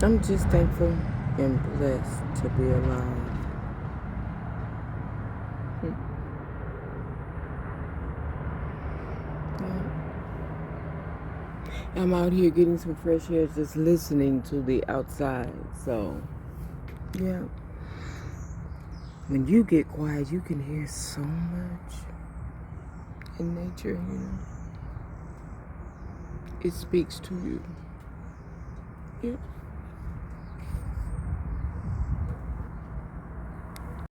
I'm just thankful and blessed to be alive. Yeah. I'm out here getting some fresh air just listening to the outside. So, yeah. When you get quiet, you can hear so much in nature, you know. It speaks to you. Yeah.